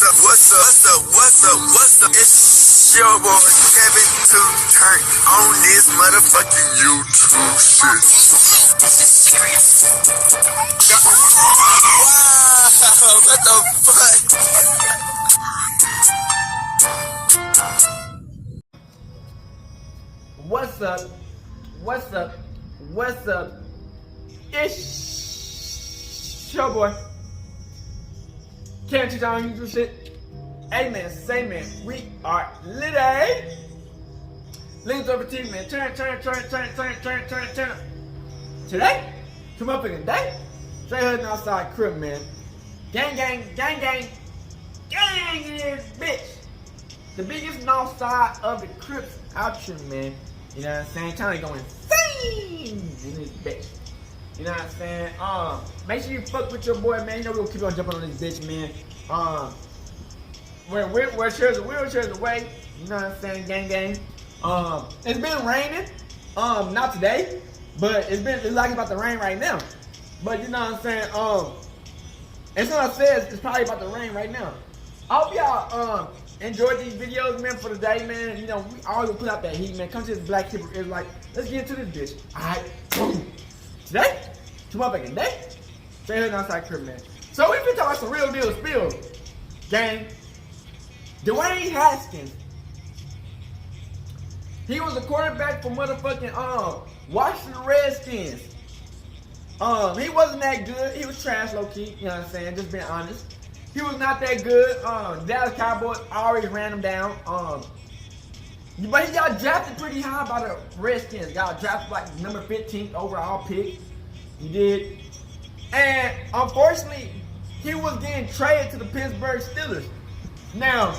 What's up? It's your boy Kevin to turn on this motherfucking YouTube shit. This is serious. Wow, what the fuck? What's up? What's up? What's up? It's your boy. Can't you tell me YouTube shit? Amen. Say man. We are Gged. Links over TV, man. Turn. Today, come up in the day. Straight heading outside crib, man. Gang in this bitch. The biggest north side of the Crips out here, man. You know what I'm saying? Trying to go insane in this bitch. You know what I'm saying? Make sure you fuck with your boy, man. You know we're gonna keep on jumping on this bitch, man. Where chairs are wheelchairs away. You know what I'm saying? Gang. It's been raining. Not today, but it's like it's about to rain right now. But you know what I'm saying? As soon as I said it's probably about to rain right now. I hope y'all enjoyed these videos, man, for the day, man. You know, we always put out that heat, man. Come to this Black Hebrew Israelite. Let's get into this bitch. Alright, boom. Today, two motherfucking day. Straight heading outside crib, man. So we been talking about some real deal spills. Gang. Dewayne Haskins. He was a quarterback for motherfucking Washington Redskins. He wasn't that good. He was trash, low key. You know what I'm saying? Just being honest. He was not that good. Dallas Cowboys always ran him down. But he got drafted pretty high by the Redskins. Got drafted like number 15th overall pick. He did. And unfortunately, he was getting traded to the Pittsburgh Steelers. Now,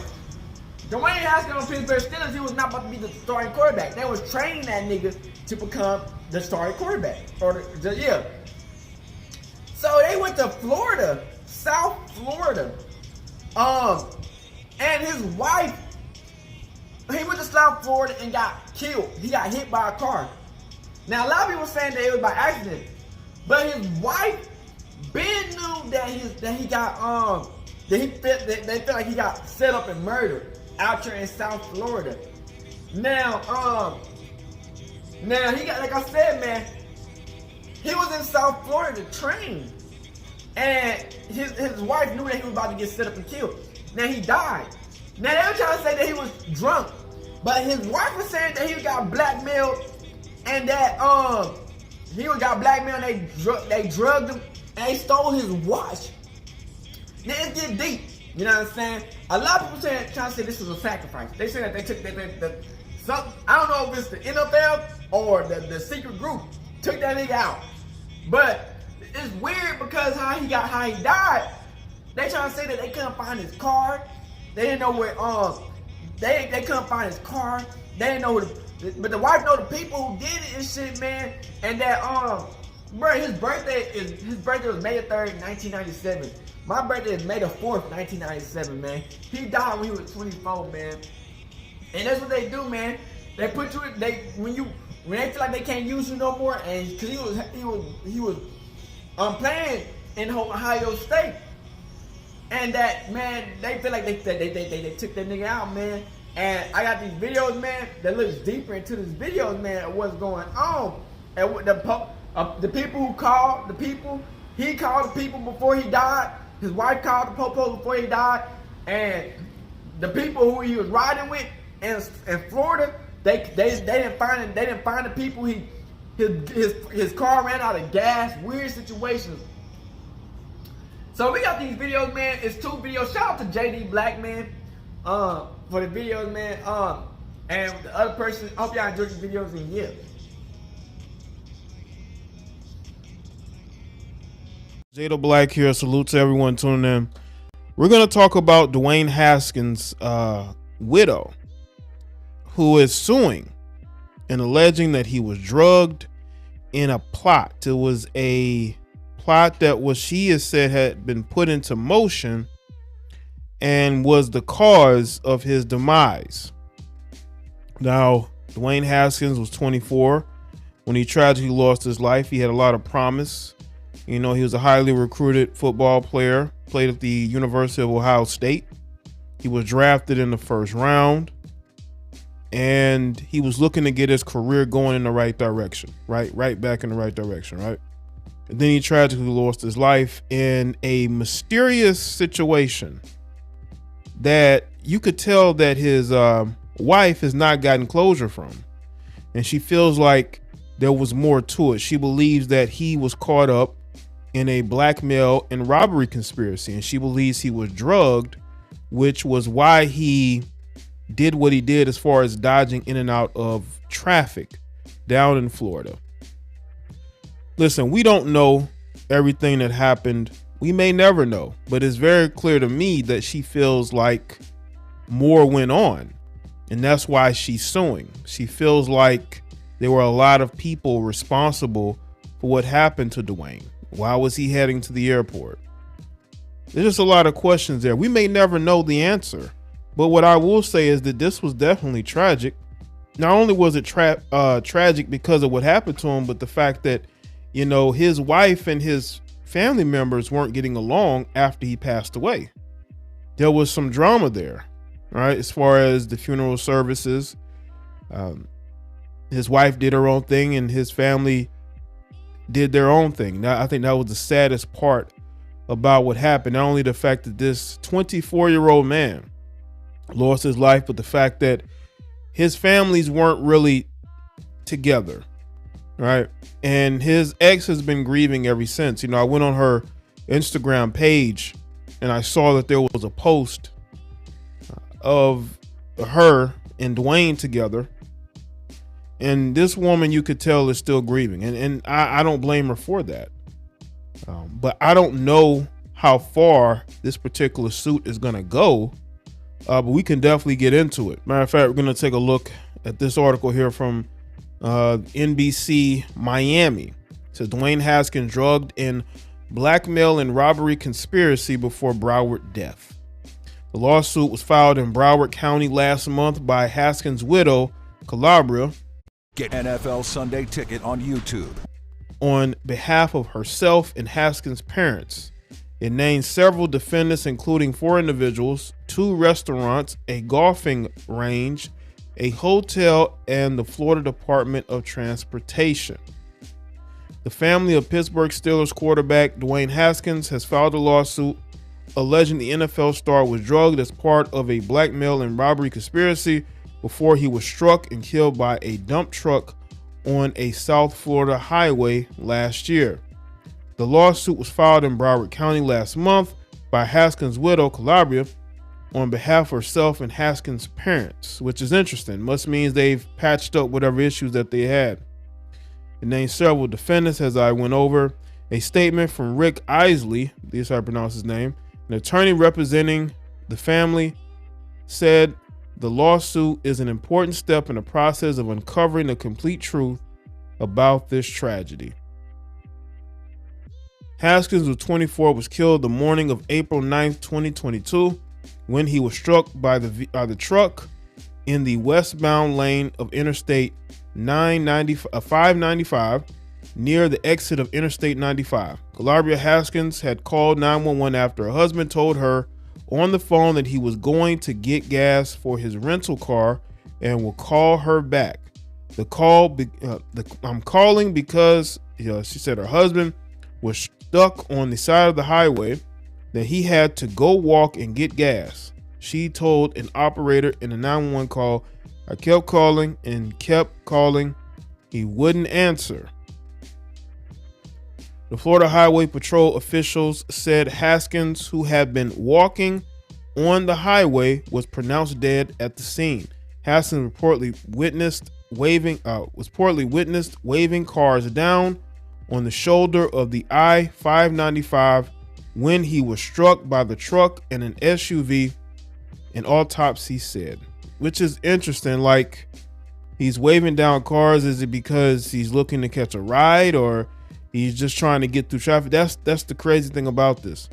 Dwayne Haskins on Pittsburgh Steelers, he was not about to be the starting quarterback. They was training that nigga to become the starting quarterback. So they went to Florida, South Florida. And his wife, he went to South Florida and got killed. He got hit by a car. Now a lot of people saying that it was by accident, but his wife Ben knew that he got they felt like he got set up and murdered out here in South Florida. Now he got, like I said, man, he was in South Florida to train, and his wife knew that he was about to get set up and killed. Now he died. Now they were trying to say that he was drunk, but his wife was saying that he got blackmailed and that he got blackmailed and they drugged him and they stole his watch. Now it get deep. You know what I'm saying? A lot of people trying to say this was a sacrifice. They say that they took I don't know if it's the NFL or the secret group took that nigga out. But it's weird because how he died. They trying to say that they couldn't find his car. They didn't know where they couldn't find his car. They didn't know but the wife know the people who did it and shit, man. And that bro, his birthday was May 3rd, 1997. My birthday is May 4th, 1997, man. He died when he was 24, man. And that's what they do, man. They put you in, when they feel like they can't use you no more, and because he was playing in Ohio State, and that, man, they feel like they took that nigga out, man. And I got these videos, man, that looks deeper into this videos, man, of what's going on. And what the people who called the people, he called the people before he died. His wife called the po-po before he died, and the people who he was riding with in Florida, they didn't find the people. His car ran out of gas. Weird situations. So we got these videos, man. It's 2 videos. Shout out to JD Black, man, for the videos, man. And the other person. I hope y'all enjoyed these videos, and yeah. Jada Black here. Salute to everyone tuning in. We're going to talk about Dwayne Haskins' widow, who is suing and alleging that he was drugged in a plot. It was a plot that she has said had been put into motion and was the cause of his demise. Now, Dwayne Haskins was 24 when he tragically lost his life. He had a lot of promise. You know, he was a highly recruited football player, played at the University of Ohio State. He was drafted in the first round, and he was looking to get his career going in the right direction, right back in the right direction, right? And then he tragically lost his life in a mysterious situation that you could tell that his wife has not gotten closure from. And she feels like there was more to it. She believes that he was caught up in a blackmail and robbery conspiracy, and she believes he was drugged, which was why he did what he did as far as dodging in and out of traffic down in Florida. Listen, we don't know everything that happened. We may never know, but it's very clear to me that she feels like more went on, and that's why she's suing. She feels like there were a lot of people responsible for what happened to Dewayne. Why was he heading to the airport? There's just a lot of questions there. We may never know the answer, but what I will say is that this was definitely tragic. Not only was it tragic because of what happened to him, but the fact that, you know, his wife and his family members weren't getting along after he passed away. There was some drama there, right? As far as the funeral services, his wife did her own thing and his family did their own thing. Now, I think that was the saddest part about what happened. Not only the fact that this 24-year-old man lost his life, but the fact that his families weren't really together, right? And his ex has been grieving ever since. You know, I went on her Instagram page and I saw that there was a post of her and Dewayne together. And this woman, you could tell, is still grieving. And I don't blame her for that. But I don't know how far this particular suit is going to go. But we can definitely get into it. Matter of fact, we're going to take a look at this article here from NBC Miami. It says Dewayne Haskins drugged in blackmail and robbery conspiracy before Broward death. The lawsuit was filed in Broward County last month by Haskins' widow, Calabria, Get NFL Sunday Ticket on YouTube. On behalf of herself and Haskins' parents. It named several defendants, including 4 individuals, 2 restaurants, a golfing range, a hotel, and the Florida Department of Transportation. The family of Pittsburgh Steelers quarterback Dwayne Haskins has filed a lawsuit alleging the NFL star was drugged as part of a blackmail and robbery conspiracy before he was struck and killed by a dump truck on a South Florida highway last year. The lawsuit was filed in Broward County last month by Haskins' widow, Calabria, on behalf of herself and Haskins' parents, which is interesting. Must means they've patched up whatever issues that they had. It named several defendants, as I went over. A statement from Rick Isley, this is how I pronounce his name, an attorney representing the family, said the lawsuit is an important step in the process of uncovering the complete truth about this tragedy. Haskins, who 24, was killed the morning of April 9th, 2022, when he was struck by the truck in the westbound lane of Interstate 595 near the exit of Interstate 95. Calabria Haskins had called 911 after her husband told her on the phone that he was going to get gas for his rental car and will call her back. I'm calling because she said her husband was stuck on the side of the highway, that he had to go walk and get gas. She told an operator in a 911 call, I kept calling and kept calling. He wouldn't answer. The Florida Highway Patrol officials said Haskins, who had been walking on the highway, was pronounced dead at the scene. Haskins reportedly witnessed waving cars down on the shoulder of the I-595 when he was struck by the truck and an SUV, an autopsy said. Which is interesting, like he's waving down cars. Is it because he's looking to catch a ride, or he's just trying to get through traffic? That's the crazy thing about this.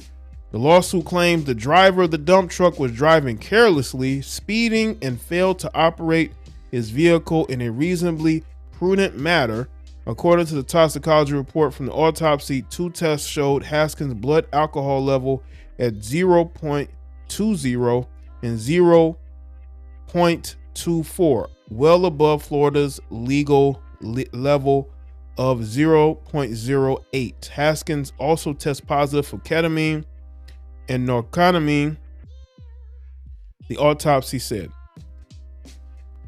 The lawsuit claims the driver of the dump truck was driving carelessly, speeding, and failed to operate his vehicle in a reasonably prudent manner. According to the toxicology report from the autopsy, 2 tests showed Haskins' blood alcohol level at 0.20 and 0.24, well above Florida's legal level of 0.08. Haskins also tests positive for ketamine and norketamine. The autopsy said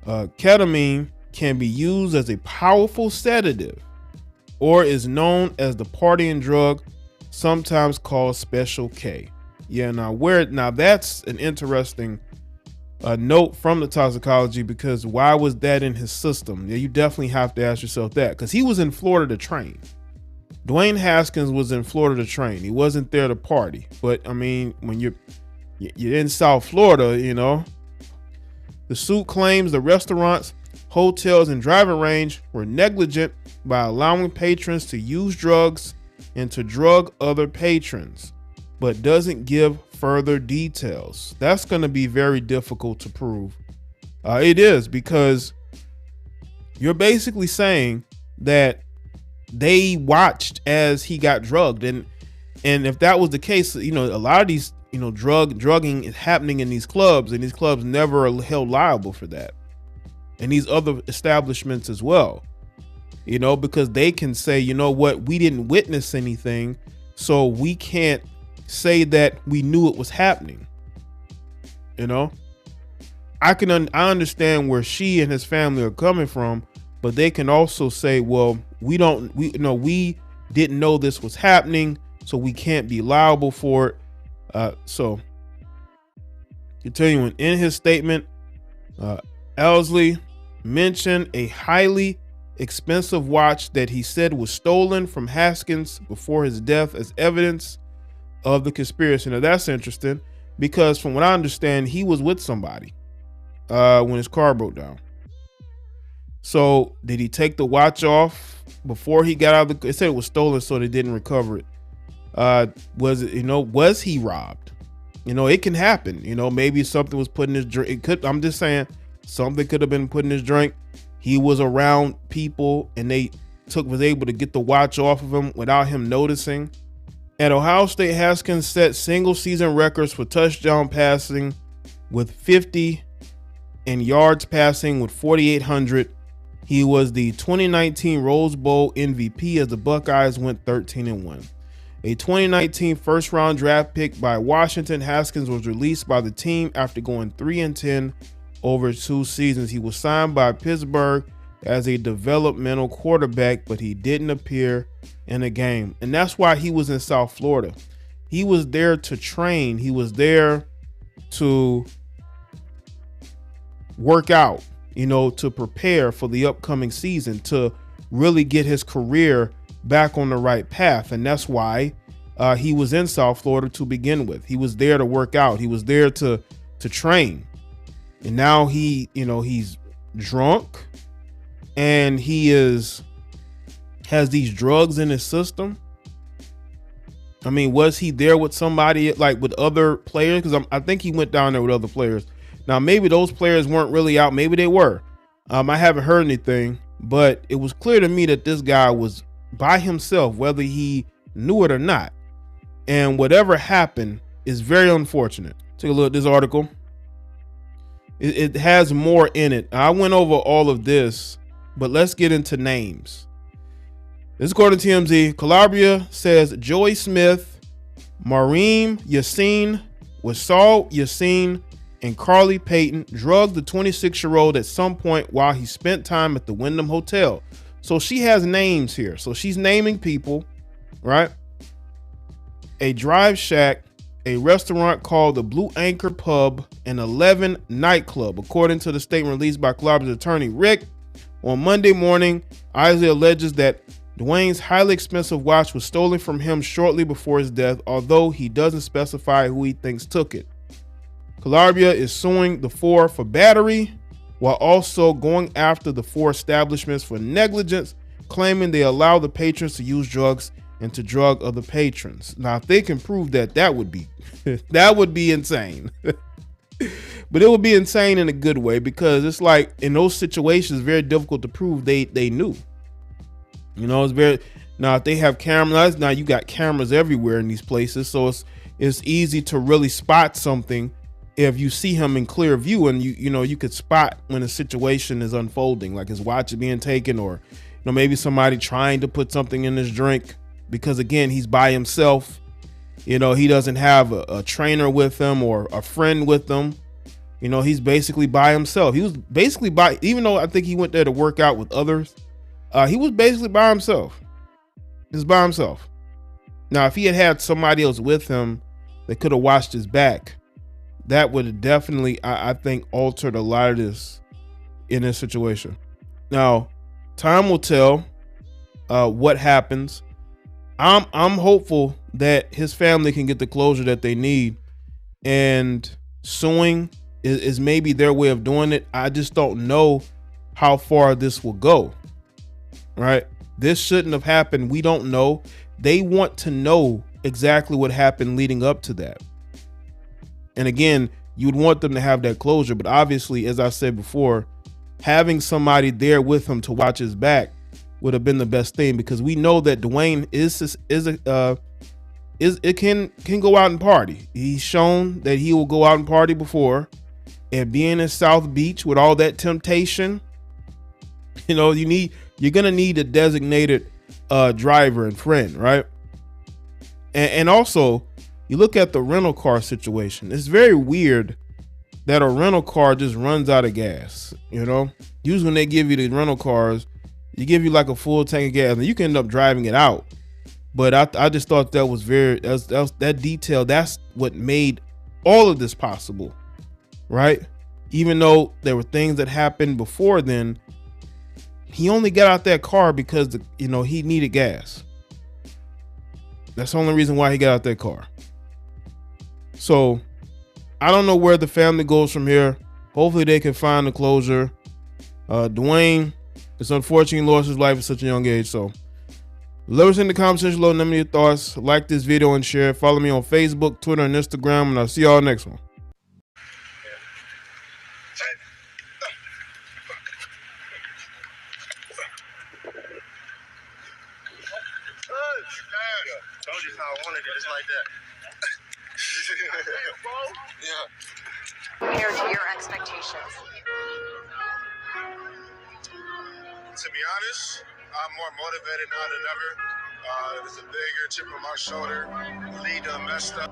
ketamine can be used as a powerful sedative or is known as the partying drug, sometimes called Special K. Yeah, now that's an interesting note from the toxicology, because why was that in his system? Yeah, you definitely have to ask yourself that, because he was in Florida to train. Dwayne Haskins was in Florida to train. He wasn't there to party. But I mean, when you're in South Florida, you know. The suit claims the restaurants, hotels, and driving range were negligent by allowing patrons to use drugs and to drug other patrons, but doesn't give further details. That's going to be very difficult to prove. It is, because you're basically saying that they watched as he got drugged, and if that was the case, you know, a lot of these, you know, drugging is happening in these clubs, and these clubs never are held liable for that, and these other establishments as well, you know, because they can say, you know what, we didn't witness anything, so we can't say that we knew it was happening. You know, I understand where she and his family are coming from, but they can also say, well, we didn't know this was happening, so we can't be liable for it. So continuing in his statement, Ellsley mentioned a highly expensive watch that he said was stolen from Haskins before his death as evidence of the conspiracy. Now that's interesting, because from what I understand, he was with somebody when his car broke down. So did he take the watch off before he got out of the? It said it was stolen, so they didn't recover it. Was he robbed? You know, it can happen. You know, maybe something was put in his drink. It could. I'm just saying, something could have been put in his drink. He was around people, and they was able to get the watch off of him without him noticing. At Ohio State, Haskins set single season records for touchdown passing with 50 and yards passing with 4,800. He was the 2019 Rose Bowl MVP as the Buckeyes went 13-1. A 2019 first round draft pick by Washington, Haskins was released by the team after going 3-10 over 2 seasons. He was signed by Pittsburgh as a developmental quarterback, but he didn't appear in a game. And that's why he was in South Florida. He was there to train. He was there to work out, you know, to prepare for the upcoming season, to really get his career back on the right path. And that's why he was in South Florida to begin with. He was there to work out. He was there to train. And now he's drunk, and he has these drugs in his system. I mean, was he there with somebody, like with other players? Because I think he went down there with other players. Now, maybe those players weren't really out. Maybe they were. I haven't heard anything, but it was clear to me that this guy was by himself, whether he knew it or not. And whatever happened is very unfortunate. Take a look at this article. It has more in it. I went over all of this, but let's get into names. This is according to TMZ. Calabria says Joey Smith, Maureen Yassin, Wasal Yassin, and Carly Payton drugged the 26-year-old at some point while he spent time at the Wyndham Hotel. So she has names here. So she's naming people, right? A Drive Shack, a restaurant called the Blue Anchor Pub, and 11 nightclub, according to the statement released by Calabria's attorney Rick. On Monday morning, Isley alleges that Dwayne's highly expensive watch was stolen from him shortly before his death, although he doesn't specify who he thinks took it. Calabria is suing the 4 for battery, while also going after the 4 establishments for negligence, claiming they allow the patrons to use drugs and to drug other patrons. Now, if they can prove that, that would be that would be insane. But it would be insane in a good way, because it's like in those situations, very difficult to prove they knew. You know, it's very, now if they have cameras, now you got cameras everywhere in these places, so it's easy to really spot something if you see him in clear view and you could spot when a situation is unfolding, like his watch is being taken, or maybe somebody trying to put something in his drink, because again, he's by himself. He doesn't have a trainer with him or a friend with him. He's basically by himself. He was basically even though I think he went there to work out with others, he was basically by himself. He's by himself. Now, if he had somebody else with him that could have watched his back, that would have definitely, I think, altered a lot of this in this situation. Now, time will tell what happens. I'm hopeful that his family can get the closure that they need, and suing is maybe their way of doing it. I just don't know how far this will go. Right? This shouldn't have happened. We don't know. They want to know exactly what happened leading up to that. And again, you would want them to have that closure, but obviously, as I said before, having somebody there with him to watch his back would have been the best thing, because we know that Dewayne can go out and party. He's shown that he will go out and party before, and being in South Beach with all that temptation, you're gonna need a designated driver and friend, right? And also, you look at the rental car situation. It's very weird that a rental car just runs out of gas. Usually when they give you the rental cars, you give you like a full tank of gas, and you can end up driving it out. But I just thought that was that detail. That's what made all of this possible, right? Even though there were things that happened before then, he only got out that car because he needed gas. That's the only reason why he got out that car. So I don't know where the family goes from here. Hopefully they can find the closure. Dewayne, it's unfortunate he lost his life at such a young age. So let us in the comment section below. Let me know your thoughts. Like this video and share. Follow me on Facebook, Twitter, and Instagram. And I'll see y'all next one. Told you how I wanted it, just like that. Yeah. Compared to your expectations? To be honest, I'm more motivated now than ever. There's a bigger chip on my shoulder. Lead done messed up.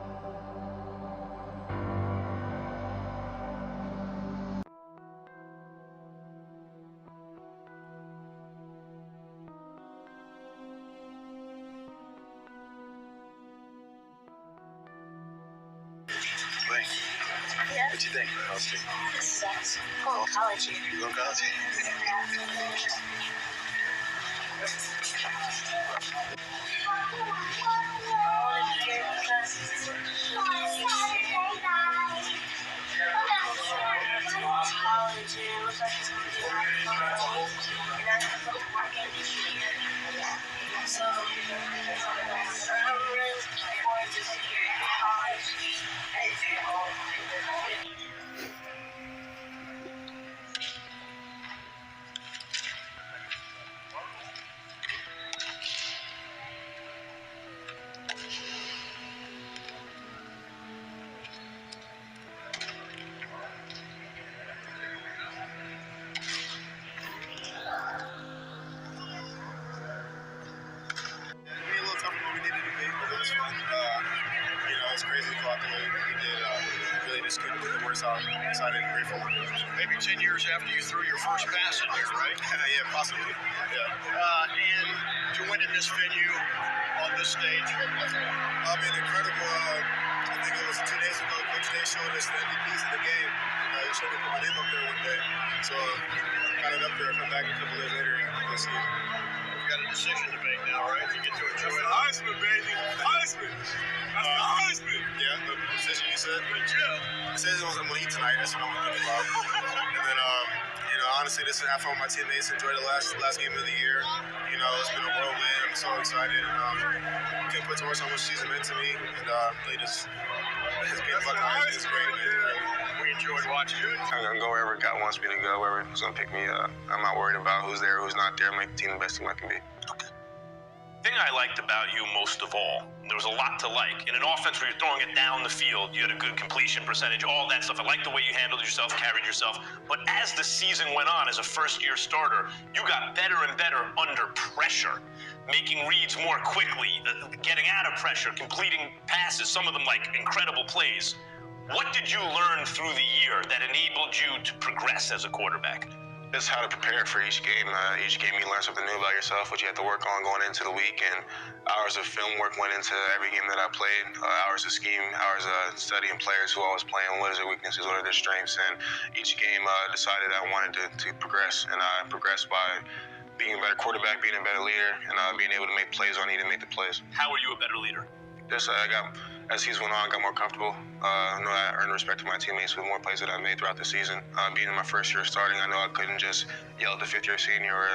What you think? This sucks. Going to college. You going to college? So, I'm really looking forward to college. It's crazy to go out the way we did. Really just couldn't put the words out. Excited and grateful. Maybe 10 years after you threw your first pass in here, right? Yeah, possibly. Yeah. And to win in this venue, on this stage. I mean, incredible. I think it was 2 days ago, Coach Day showed us the MVPs of the game. He showed me put my name up there one day. So got it up there, come back a couple days later, and go see it. You've got a decision to make now, right? You get to enjoy it. Heisman, baby. Heisman. That's the Heisman. Yeah, the decision you said. The decision was I'm going to eat tonight. That's what I'm going to think about. And then, honestly, this is half all my teammates enjoyed the last game of the year. It's been a whirlwind. I'm so excited. Can't put too much on what season meant to me. And they just, it's been fucking Heisman. It's great, man. We enjoyed watching you. I'm going to go wherever God wants me to go, wherever's going to pick me up. I'm not worried about who's there, who's not there. Make the team the best team I can be. The thing I liked about you most of all There was a lot to like. In an offense where you're throwing it down the field, you had a good completion percentage, all that stuff. I liked the way you handled yourself, carried yourself. But as the season went on, as a first-year starter, you got better and better under pressure, making reads more quickly, getting out of pressure, completing passes, some of them like incredible plays. What did you learn through the year that enabled you to progress as a quarterback? Just how to prepare for each game. Each game you learn something new about yourself, what you have to work on going into the week, and hours of film work went into every game that I played. Hours of scheme, hours of studying players who I was playing, what is their weaknesses, what are their strengths, and each game decided I wanted to progress, and I progressed by being a better quarterback, being a better leader, and being able to make plays when I need to make the plays. How are you a better leader? Just as season went on, I got more comfortable. I know I earned respect from my teammates with more plays that I made throughout the season. Being in my first year starting, I know I couldn't just yell at the fifth-year senior or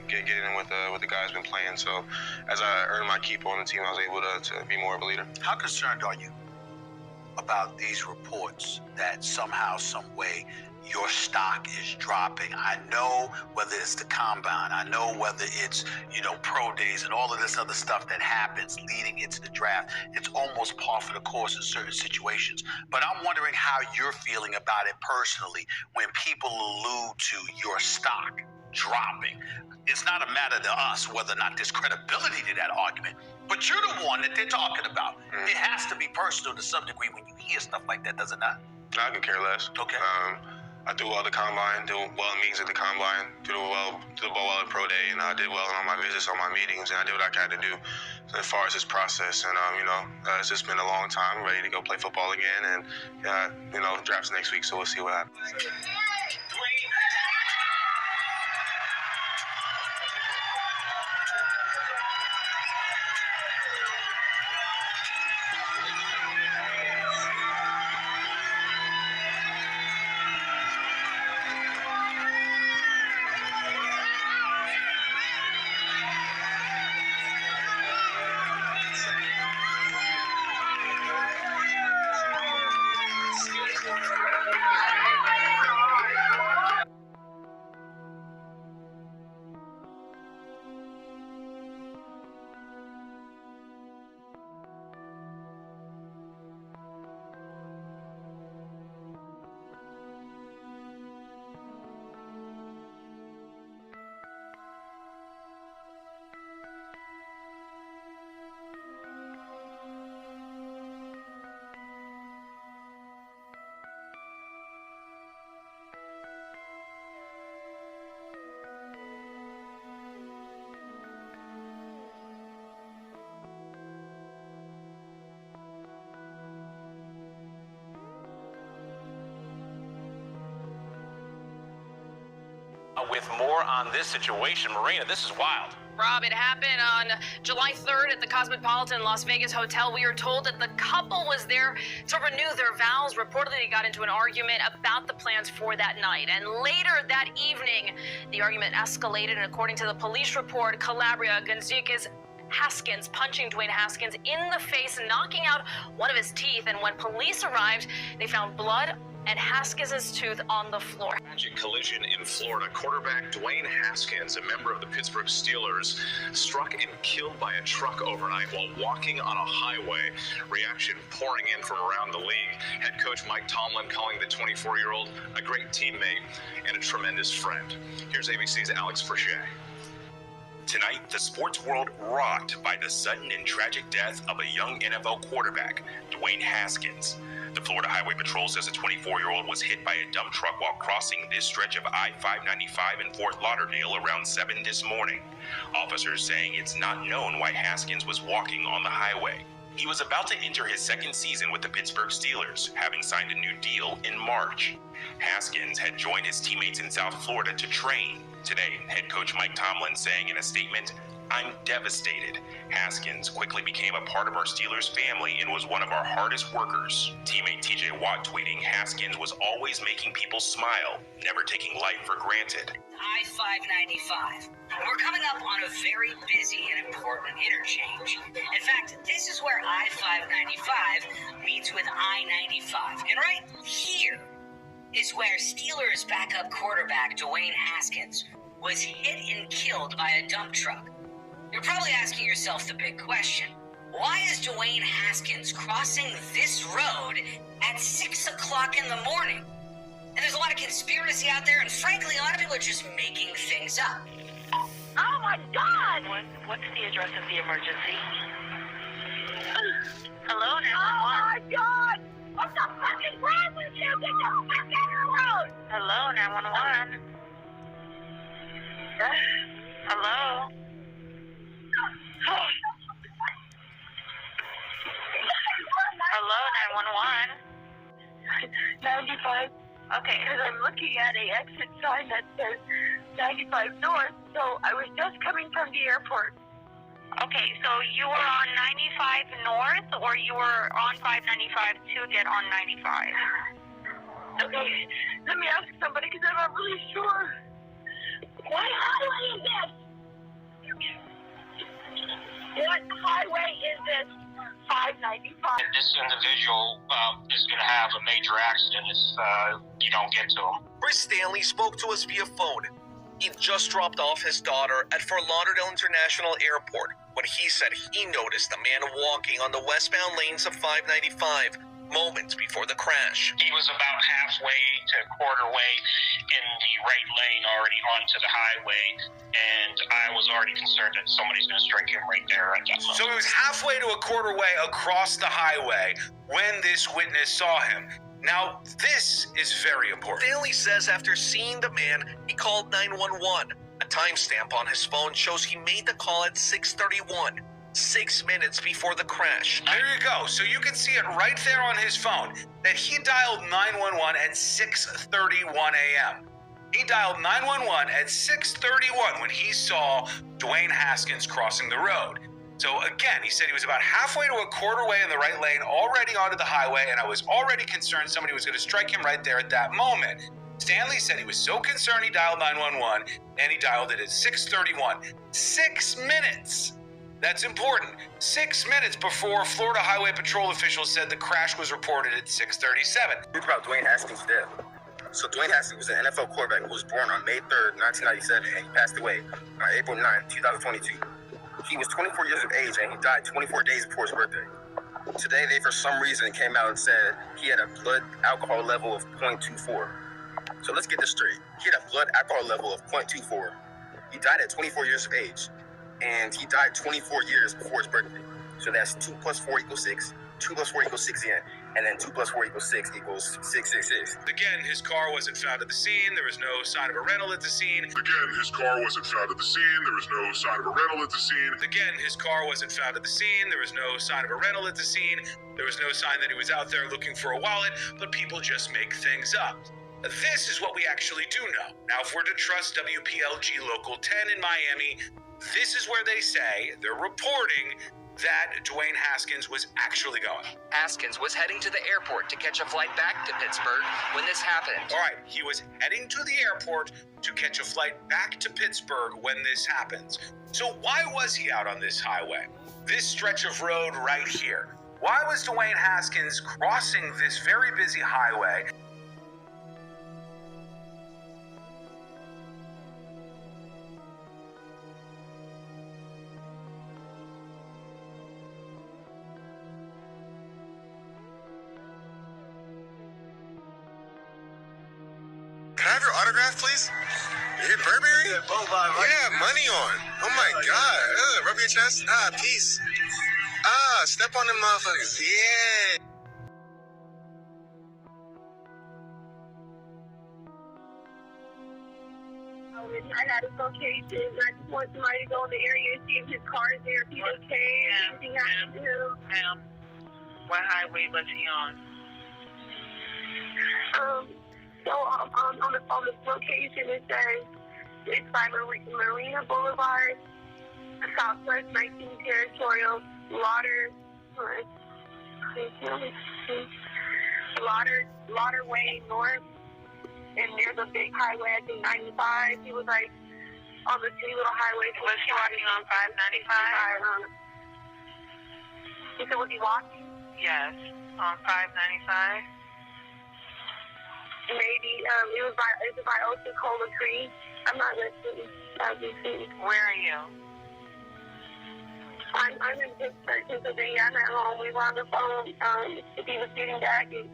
get in with the guys been playing. So as I earned my keep on the team, I was able to be more of a leader. How concerned are you about these reports that somehow, some way, your stock is dropping? I know whether it's the combine, I know whether it's, pro days and all of this other stuff that happens leading into the draft. It's almost par for the course in certain situations. But I'm wondering how you're feeling about it personally when people allude to your stock dropping. It's not a matter to us whether or not there's credibility to that argument, but you're the one that they're talking about. It has to be personal to some degree when you hear stuff like that, does it not? I can care less. Okay. I do well at the combine, do well in meetings at the combine, do well at pro day, and I did well on my visits, on my meetings, and I did what I had to do as far as this process. And it's just been a long time. I'm ready to go play football again, and draft's next week, so we'll see what happens. With more on this situation, Marina, this is wild. Rob, it happened on July 3rd at the Cosmopolitan Las Vegas Hotel. We are told that the couple was there to renew their vows. Reportedly, they got into an argument about the plans for that night. And later that evening, the argument escalated, and according to the police report, Calabria Gonzalez Haskins punching Dwayne Haskins in the face, knocking out one of his teeth. And when police arrived, they found blood and Haskins' tooth on the floor. Tragic collision in Florida. Quarterback Dwayne Haskins, a member of the Pittsburgh Steelers, struck and killed by a truck overnight while walking on a highway. Reaction pouring in from around the league. Head coach Mike Tomlin calling the 24-year-old a great teammate and a tremendous friend. Here's ABC's Alex Frichet. Tonight, the sports world rocked by the sudden and tragic death of a young NFL quarterback, Dwayne Haskins. The Florida Highway Patrol says a 24-year-old was hit by a dump truck while crossing this stretch of I-595 in Fort Lauderdale around 7 this morning. Officers saying it's not known why Haskins was walking on the highway. He was about to enter his second season with the Pittsburgh Steelers, having signed a new deal in March. Haskins had joined his teammates in South Florida to train. Today, head coach Mike Tomlin saying in a statement, "I'm devastated. Haskins quickly became a part of our Steelers family and was one of our hardest workers." Teammate TJ Watt tweeting, "Haskins was always making people smile, never taking life for granted." I-595. We're coming up on a very busy and important interchange. In fact, this is where I-595 meets with I-95. And right here is where Steelers backup quarterback Dwayne Haskins was hit and killed by a dump truck. You're probably asking yourself the big question, Why is Dewayne Haskins crossing this road at 6 o'clock in the morning? And there's a lot of conspiracy out there, and frankly, a lot of people are just making things up. Oh my God! What's the address of the emergency? Hello, 911. Oh my God! What the fuck is wrong with you? Get the fuck out of the road! Hello, 911. Hello? Hello, 911. 95. Okay. Because I'm looking at a exit sign that says 95 North, so I was just coming from the airport. Okay, so you were on 95 North, or you were on 595 to get on 95? Okay, let me ask somebody because I'm not really sure. What highway is this? What highway is this? 595. This individual is going to have a major accident if you don't get to him. Chris Stanley spoke to us via phone. He just dropped off his daughter at Fort Lauderdale International Airport when he said he noticed a man walking on the westbound lanes of 595 moments before the crash. He was about halfway to quarter way in the right lane already onto the highway, and I was already concerned that somebody's going to strike him right there at that moment. So he was halfway to a quarter way across the highway when this witness saw him. Now, this is very important. Stanley says after seeing the man, he called 911. A timestamp on his phone shows he made the call at 6:31, 6 minutes before the crash. There you go. So you can see it right there on his phone that he dialed 911 at 6:31 a.m. He dialed 911 at 6:31 when he saw Dewayne Haskins crossing the road. So again, he said he was about halfway to a quarter way in the right lane, already onto the highway, and I was already concerned somebody was going to strike him right there at that moment. Stanley said he was so concerned he dialed 911, and he dialed it at 6:31. 6 minutes! That's important. 6 minutes before Florida Highway Patrol officials said the crash was reported at 6:37. Truth about Dewayne Haskins' death. So Dewayne Haskins was an NFL quarterback who was born on May 3rd, 1997, and he passed away on April 9th, 2022. He was 24 years of age, and he died 24 days before his birthday. Today, they, for some reason, came out and said he had a blood alcohol level of 0.24. So let's get this straight. He had a blood alcohol level of 0.24. He died at 24 years of age, and he died 24 years before his birthday. So that's 2 plus 4 equals 6. 2 plus 4 equals 6 again. And then 2 plus 4 equals 6 equals 666. Again, his car wasn't found at the scene. There was no sign of a rental at the scene. Again, his car wasn't found at the scene. There was no sign of a rental at the scene. Again, his car wasn't found at the scene. There was no sign of a rental at the scene. There was no sign that he was out there looking for a wallet, but people just make things up. This is what we actually do know. Now, if we're to trust WPLG Local 10 in Miami, this is where they say they're reporting that Dewayne Haskins was actually going. Haskins was heading to the airport to catch a flight back to Pittsburgh when this happened. All right, he was heading to the airport to catch a flight back to Pittsburgh when this happens. So why was he out on this highway? This stretch of road right here. Why was Dewayne Haskins crossing this very busy highway? Can I have your autograph, please? Your Burberry? Yeah, money on. Oh my God. Rub your chest. Peace. Step on them motherfuckers. Yeah. I had his location. I just want somebody to go in the area and see if his car is there, if he's okay, if anything happened to him. Ma'am, what highway was he on? So on the location it says it's by Marina Boulevard, Southwest 19 Territorial, Lauder Way North, and there's a big highway, I think 95. He was like on the two little highways. Was he walking on 595? You said, was he walking? Yes, on 595. Maybe it was by Ocean-Cola Creek. I'm not listening. Where are you? I'm in Pittsburgh, Pennsylvania. I'm at home. We were on the phone. He was getting back, and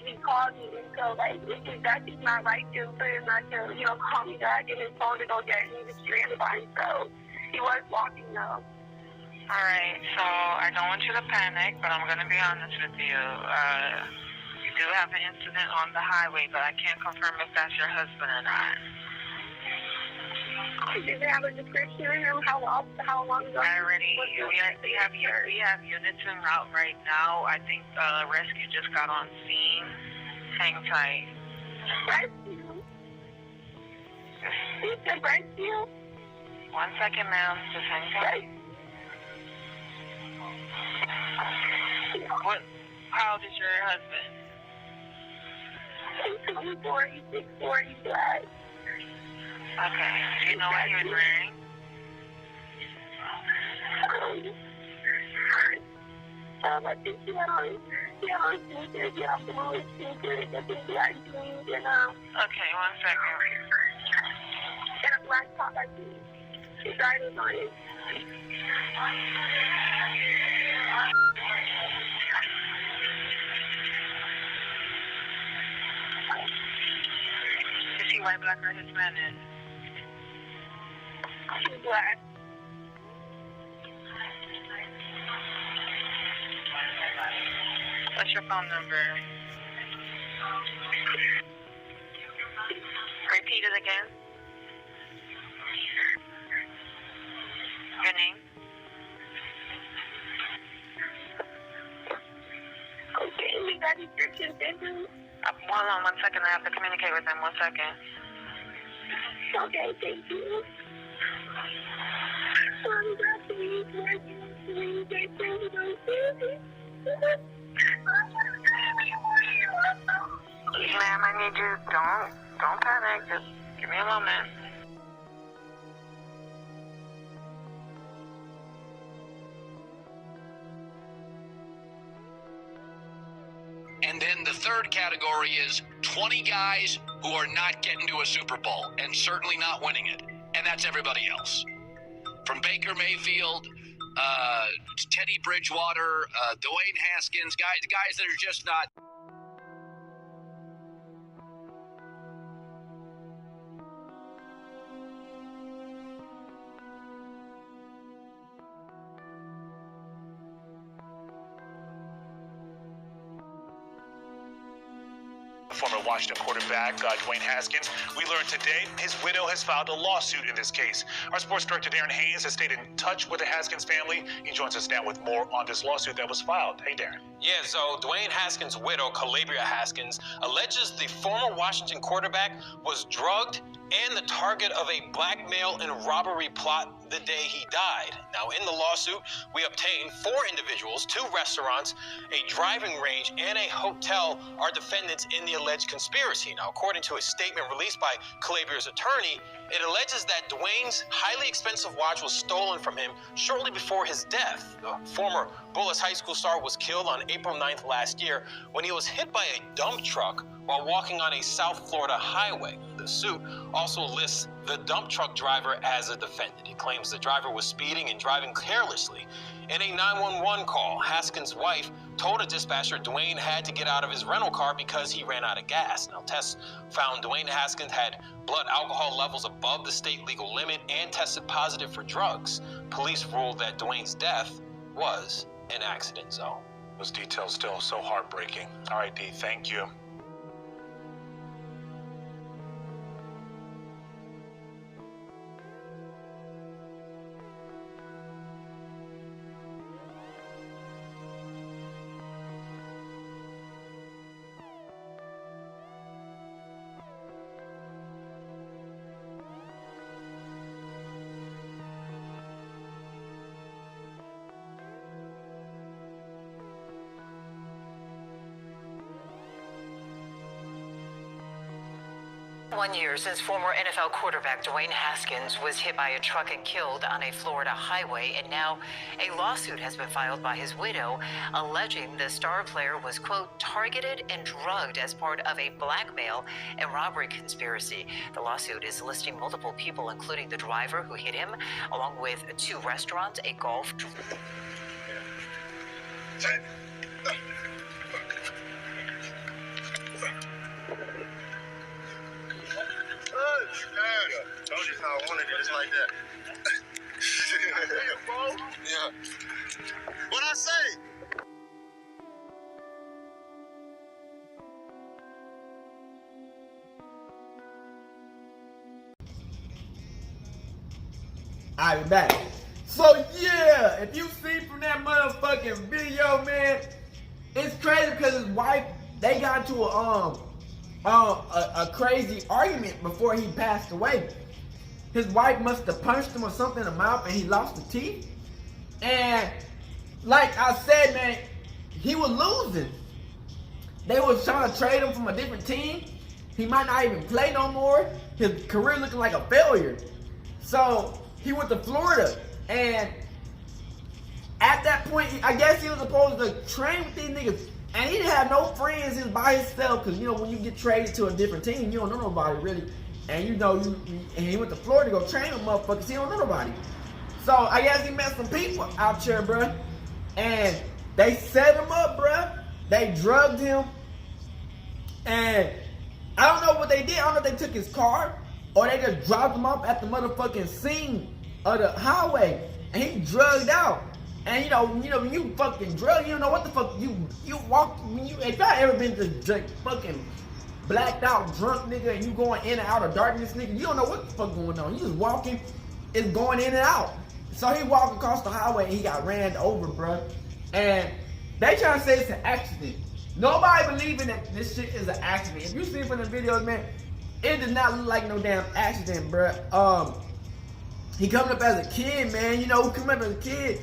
he called me. And so, like, that's just not right to for him not to, call me back, and his phone to go get me. He was stranded by himself. He was walking, though. All right, so I don't want you to panic, but I'm going to be honest with you. You do have an incident on the highway, but I can't confirm if that's your husband or not. Did they have a description of him? How long ago? We have units en route right now. I think rescue just got on scene. Hang tight. Rescue? You said rescue? 1 second, ma'am. Just hang tight. How old is your husband? He's 24, he's 6'4", he's black. Okay. Do you know what he was wearing? I think he had on sneakers, he had blue sneakers, I think he had jeans, and Okay, 1 second. And a black top, I think. His riders on it. Is he white, black, or Hispanic? He's black. What's your phone number? Repeat it again. Your name? Okay, we got description, business. Hold on 1 second. I have to communicate with them. 1 second. Okay, thank you. Ma'am, I need you. Don't panic. Just give me a moment. And then the third category is 20 guys who are not getting to a Super Bowl and certainly not winning it. And that's everybody else. From Baker Mayfield, Teddy Bridgewater, Dwayne Haskins, guys that are just not. Former Washington quarterback Dwayne Haskins. We learned today his widow has filed a lawsuit in this case. Our sports director Darren Haynes has stayed in touch with the Haskins family. He joins us now with more on this lawsuit that was filed. Hey, Darren. Yeah, so Dwayne Haskins' widow, Calabria Haskins, alleges the former Washington quarterback was drugged and the target of a blackmail and robbery plot the day he died. Now, in the lawsuit, we obtained 4 individuals, 2 restaurants, a driving range, and a hotel are defendants in the alleged conspiracy. Now, according to a statement released by Calabria's attorney, it alleges that Dwayne's highly expensive watch was stolen from him shortly before his death. The former Bullis High School star was killed on April 9th last year when he was hit by a dump truck while walking on a South Florida highway. The suit also lists the dump truck driver as a defendant. It claims the driver was speeding and driving carelessly. In a 911 call, Haskins' wife told a dispatcher Dwayne had to get out of his rental car because he ran out of gas. Now, tests found Dwayne Haskins had blood alcohol levels above the state legal limit and tested positive for drugs. Police ruled that Dwayne's death was an accident zone. Those details still so heartbreaking. All right, Dee, thank you. 1 year since former NFL quarterback Dwayne Haskins was hit by a truck and killed on a Florida highway, and now a lawsuit has been filed by his widow alleging the star player was, quote, targeted and drugged as part of a blackmail and robbery conspiracy. The lawsuit is listing multiple people, including the driver who hit him, along with 2 restaurants, a golf. Told you how I wanted it, just like that. Yeah. What'd I say? Alright, we're back. So yeah, if you see from that motherfucking video, man, it's crazy because his wife, they got into a crazy argument before he passed away. His wife must have punched him or something in the mouth and he lost the teeth. And like I said, man, he was losing. They was trying to trade him from a different team. He might not even play no more. His career looking like a failure. So he went to Florida, and at that point, I guess he was supposed to train with these niggas. And he didn't have no friends. He was by himself, because, you know, when you get traded to a different team, you don't know nobody, really. And, you know, and he went to Florida to go train with motherfuckers. He don't know nobody. So, I guess he met some people out there, bruh. And they set him up, bruh. They drugged him. And I don't know what they did. I don't know if they took his car or they just dropped him off at the motherfucking scene of the highway. And he drugged out. And you know, when you fucking drug, you don't know what the fuck you walk. If y'all ever been to fucking blacked out drunk nigga and you going in and out of darkness nigga, you don't know what the fuck going on. You just walking, it's going in and out. So he walked across the highway and he got ran over, bruh. And they trying to say it's an accident. Nobody believing that this shit is an accident. If you see from the videos, man, it does not look like no damn accident, bruh. He coming up as a kid, man. You know, coming up as a kid.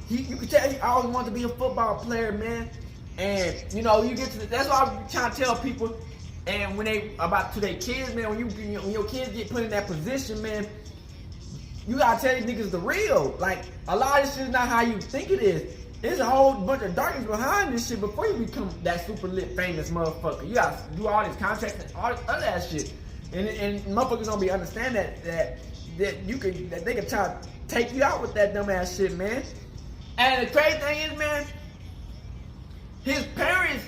You can tell he always wanted to be a football player, man. And you know, you get to that's why I'm trying to tell people. And when they about to their kids, man, when your kids get put in that position, man, you gotta tell these niggas the real. Like a lot of this shit is not how you think it is. There's a whole bunch of darkness behind this shit before you become that super lit famous motherfucker. You gotta do all these contracts and all this other that shit. And motherfuckers don't be understand that they can try to take you out with that dumb ass shit, man. And the crazy thing is, man, his parents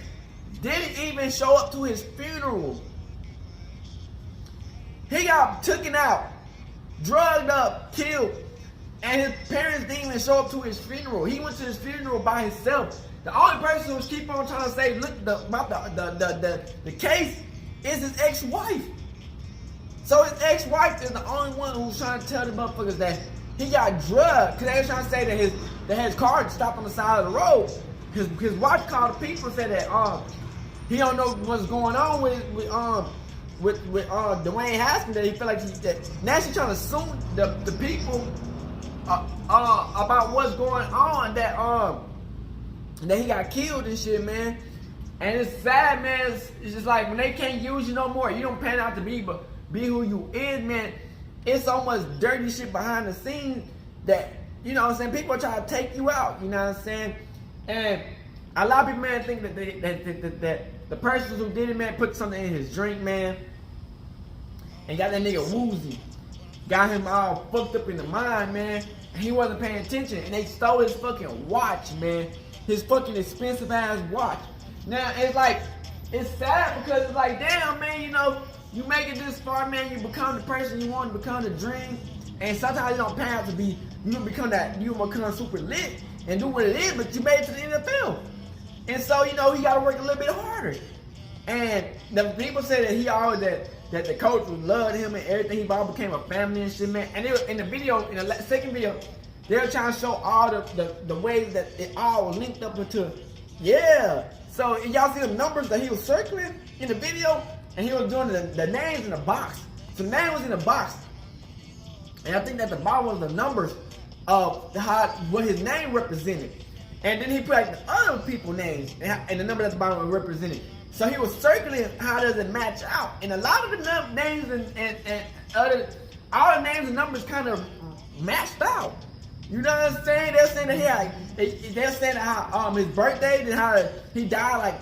didn't even show up to his funeral. He got taken out, drugged up, killed, and his parents didn't even show up to his funeral. He went to his funeral by himself. The only person who's keep on trying to say, look, about the case is his ex-wife. So his ex-wife is the only one who's trying to tell the motherfuckers that he got drugged, because they were trying to say that his car stopped on the side of the road. His wife called the people and said that he don't know what's going on with Dwayne Haskins, that he feel like now she's trying to sue the people about what's going on, that he got killed and shit, man. And it's sad, man. It's just like when they can't use you no more, you don't pan out to be who you is, man. It's so much dirty shit behind the scenes that, you know what I'm saying, people are trying to take you out, you know what I'm saying? And a lot of people, man, think that the person who did it, man, put something in his drink, man, and got that nigga woozy. Got him all fucked up in the mind, man, and he wasn't paying attention, and they stole his fucking watch, man. His fucking expensive ass watch. Now, it's like, it's sad because it's like, damn, man, you know, you make it this far, man, you become the person you want to become, the dream, and sometimes you don't pan out to be, you become super lit and do what it is, but you made it to the NFL. And so, you know, he got to work a little bit harder. And the people say that he always, that the coach loved him and everything, he all became a family and shit, man. And they were, in the video, in the second video, they were trying to show all the ways that it all linked up into, yeah. So, y'all see the numbers that he was circling in the video? And he was doing the names in the box. So the name was in the box. And I think that the bottom was the numbers of what his name represented. And then he put like the other people's names and the number at the bottom was represented. So he was circling how does it match out, and a lot of the names and other all the names and numbers kind of matched out. You know what I'm saying? They're saying that they're saying how his birthday and how he died like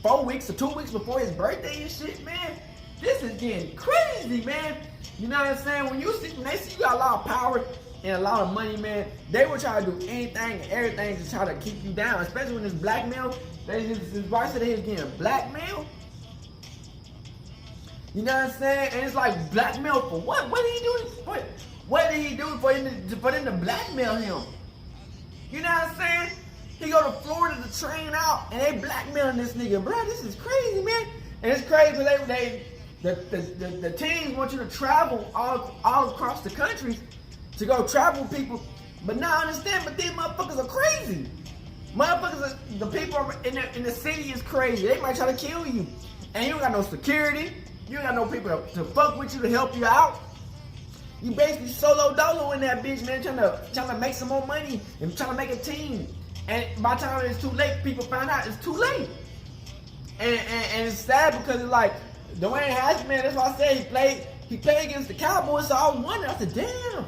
4 weeks or 2 weeks before his birthday and shit, man. This is getting crazy, man. You know what I'm saying? When they see you got a lot of power and a lot of money, man, they will try to do anything and everything to try to keep you down. Especially when it's blackmail. His wife said that he was getting blackmail. You know what I'm saying? And it's like blackmail for what? What did he do? What did he do for them to blackmail him? You know what I'm saying? He go to Florida to train out, and they blackmailing this nigga, bro. This is crazy, man. And it's crazy because the teams want you to travel all across the country to go travel people. But now I understand, but these motherfuckers are crazy. Motherfuckers, the people in the city is crazy. They might try to kill you. And you don't got no security. You don't got no people to fuck with you to help you out. You basically solo dolo in that bitch, man, trying to make some more money and trying to make a team. And by the time it's too late, people find out it's too late. And it's sad because it's like Dwayne Haskins, man, that's why I say he played against the Cowboys, so I was wondering, I said, damn,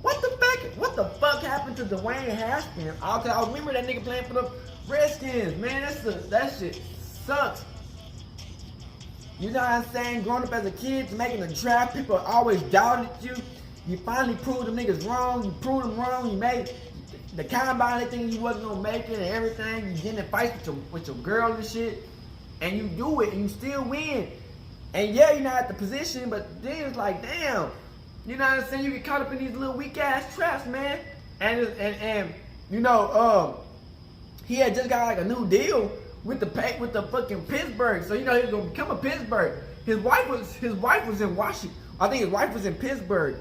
what the fuck happened to Dwayne Haskins? I remember that nigga playing for the Redskins, man. That shit sucks. You know what I'm saying? Growing up as a kid, making the draft, people always doubted you. You finally proved them niggas wrong. You proved them wrong. You made the combine, they think you wasn't gonna make it and everything. You get in fights with your girl and shit. And you do it and you still win. And yeah, you're not at the position, but then it's like, damn. You know what I'm saying? You get caught up in these little weak ass traps, man. And you know, he had just got like a new deal with the fucking Pittsburgh. So you know he was gonna become a Pittsburgh. His wife was in Washington. I think his wife was in Pittsburgh.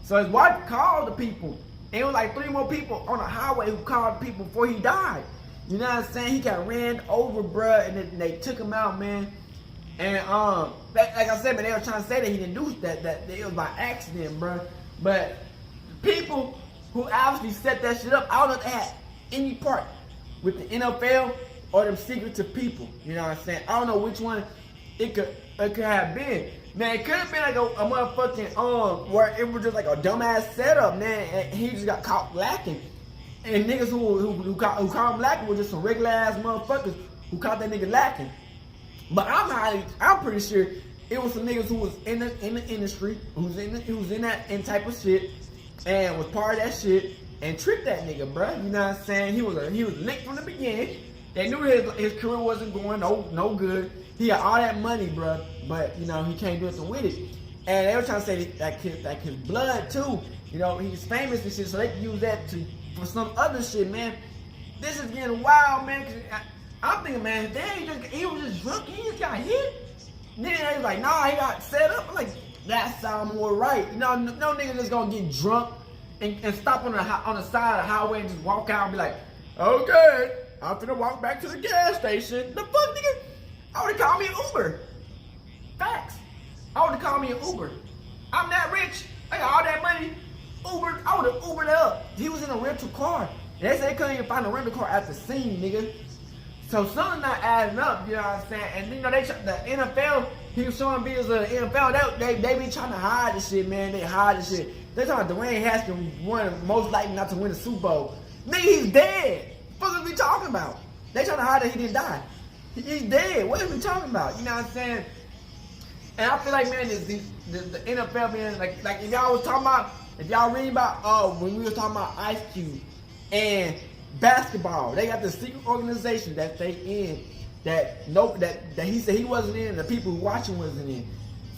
So his wife called the people. And it was like 3 more people on the highway who called people before he died. You know what I'm saying? He got ran over, bruh, and they took him out, man. And like I said, man, they were trying to say that he didn't do that it was by accident, bruh. But people who obviously set that shit up, I don't know if they had any part with the NFL or them secretive people. You know what I'm saying? I don't know which one it could have been. Man, it could have been like a motherfucking where it was just like a dumbass setup, man, and he just got caught lacking. And niggas who caught him lacking were just some regular ass motherfuckers who caught that nigga lacking. But I'm pretty sure it was some niggas who was in the industry, who's in that type of shit, and was part of that shit and tricked that nigga, bruh. You know what I'm saying? He was licked from the beginning. They knew his career wasn't going no good. He had all that money, bruh, but you know he can't do nothing with it. And they were trying to say that his blood too. You know he's famous and shit, so they can use that for some other shit, man. This is getting wild, man. I'm thinking, man, he was just drunk. He just got hit. Then they was like, nah, he got set up. I'm like, that sound more right. You know, no nigga just gonna get drunk and stop on the side of the highway and just walk out and be like, okay, I'm finna walk back to the gas station. The fuck, nigga? I would've called me an Uber. Facts. I would've called me an Uber. I'm that rich. I got all that money. Uber. I would've Ubered up. He was in a rental car. And they said they couldn't even find a rental car at the scene, nigga. So something's not adding up, you know what I'm saying? And you know, the NFL, he was showing videos of the NFL, they be trying to hide this shit, man. They hide this shit. They talking about Dwayne Haskins won, most likely not to win the Super Bowl. Nigga, he's dead. What the fuck are we talking about? They trying to hide that he didn't die. He's dead. What are we talking about? You know what I'm saying? And I feel like, man, the NFL, man, like if y'all was talking about, if y'all read about, when we were talking about Ice Cube and basketball, they got the secret organization that they in, that he said he wasn't in, and the people who watching wasn't in.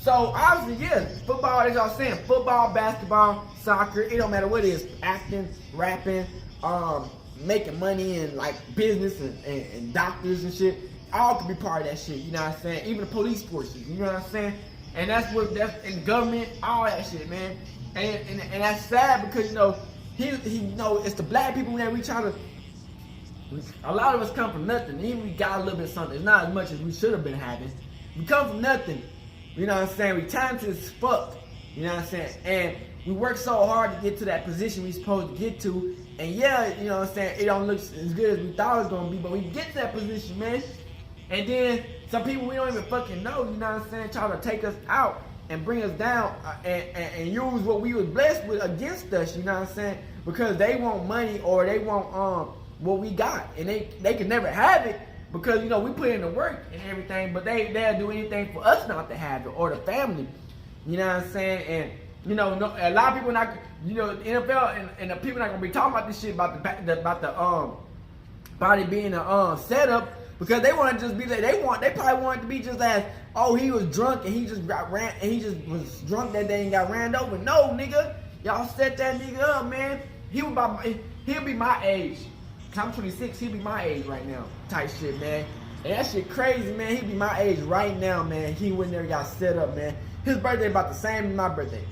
So obviously, yeah, football, as y'all saying, football, basketball, soccer, it don't matter what it is, acting, rapping, making money and like business and doctors and shit, all could be part of that shit, you know what I'm saying? Even the police forces, you know what I'm saying? And that's in government, all that shit, man. And that's sad because, you know, he know it's the black people that we try to, a lot of us come from nothing. Even we got a little bit of something. It's not as much as we should have been having. We come from nothing. You know what I'm saying? We talented as fuck. You know what I'm saying? And we work so hard to get to that position we supposed to get to. And yeah, you know what I'm saying? It don't look as good as we thought it was going to be. But we get to that position, man. And then some people we don't even fucking know, you know what I'm saying, try to take us out and bring us down and use what we was blessed with against us, you know what I'm saying? Because they want money or they want what we got, and they can never have it because, you know, we put in the work and everything, but they'll do anything for us not to have it or the family, you know what I'm saying? And you know, a lot of people not, you know, the NFL and the people not gonna be talking about this shit about the body being a setup, because they want to just be there. They probably want it to be just as, oh, he was drunk and he just was drunk that day and got ran over. No, nigga, y'all set that nigga up, man. He'll be my age. Cause I'm 26, he'll be my age right now, type shit, man. And that shit crazy, man. He'll be my age right now, man. He went there and got set up, man. His birthday about the same as my birthday.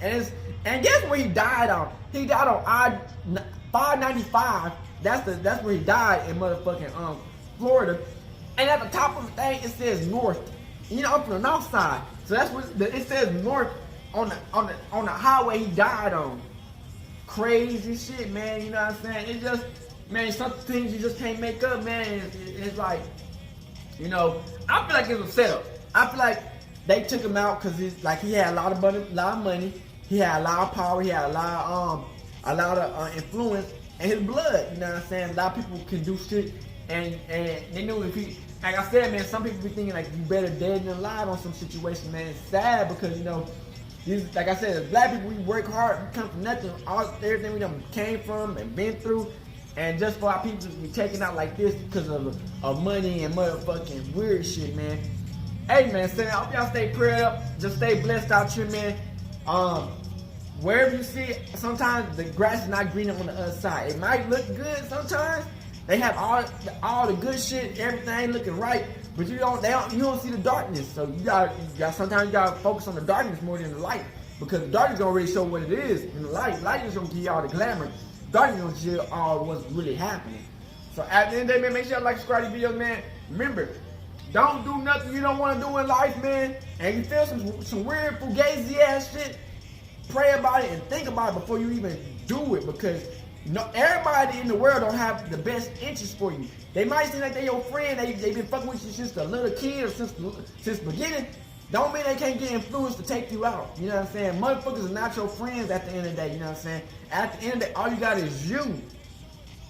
And guess what he died on? He died on I-595. That's where he died in motherfucking Florida. And at the top of the thing it says north. You know, up from the north side. So that's what it says, north on the highway he died on. Crazy shit, man. You know what I'm saying? It just, man, some things you just can't make up, man. It's like, you know, I feel like it was a setup. I feel like they took him out because he had a lot of money, he had a lot of power, he had a lot of influence, and his blood. You know what I'm saying? A lot of people can do shit, and they knew if he, like I said, man, some people be thinking like you better dead than alive on some situation, man. It's sad because, you know, these, like I said, as black people, we work hard, we come from nothing, everything we done came from and been through, and just for our people to be taken out like this because of money and motherfucking weird shit, man. Hey, man, I hope y'all stay prayed up. Just stay blessed out here, man. Wherever you see it, sometimes the grass is not greener on the other side. It might look good sometimes. They have all the good shit, everything looking right, but you don't see the darkness. So sometimes you gotta focus on the darkness more than the light, because the darkness don't really show what it is, and the light is gonna give you all the glamour. Darkness gonna show you all what's really happening. So at the end of the day, man, make sure you like, subscribe to these videos, man. Remember, don't do nothing you don't want to do in life, man. And you feel some weird fugazi ass shit, pray about it and think about it before you even do it, because everybody in the world don't have the best interest for you. They might seem like they your friend, they been fucking with you since a little kid or since beginning. Don't mean they can't get influenced to take you out. You know what I'm saying? Motherfuckers are not your friends at the end of the day, you know what I'm saying? At the end of the day, all you got is you.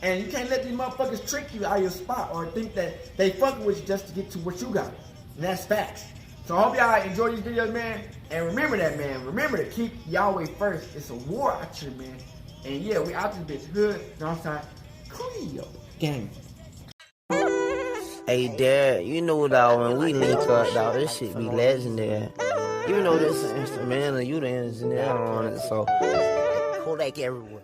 And you can't let these motherfuckers trick you out of your spot or think that they fucking with you just to get to what you got. And that's facts. So I hope y'all enjoy these videos, man. And remember that, man. Remember to keep Yahweh first. It's a war out here, man. And yeah, we out this bitch hood, Northside, Creole gang. Hey, Dad, you know, dog, when we link up, dog, this shit be legendary. You know this instrumental, you the engineer on it, so Kodak everywhere.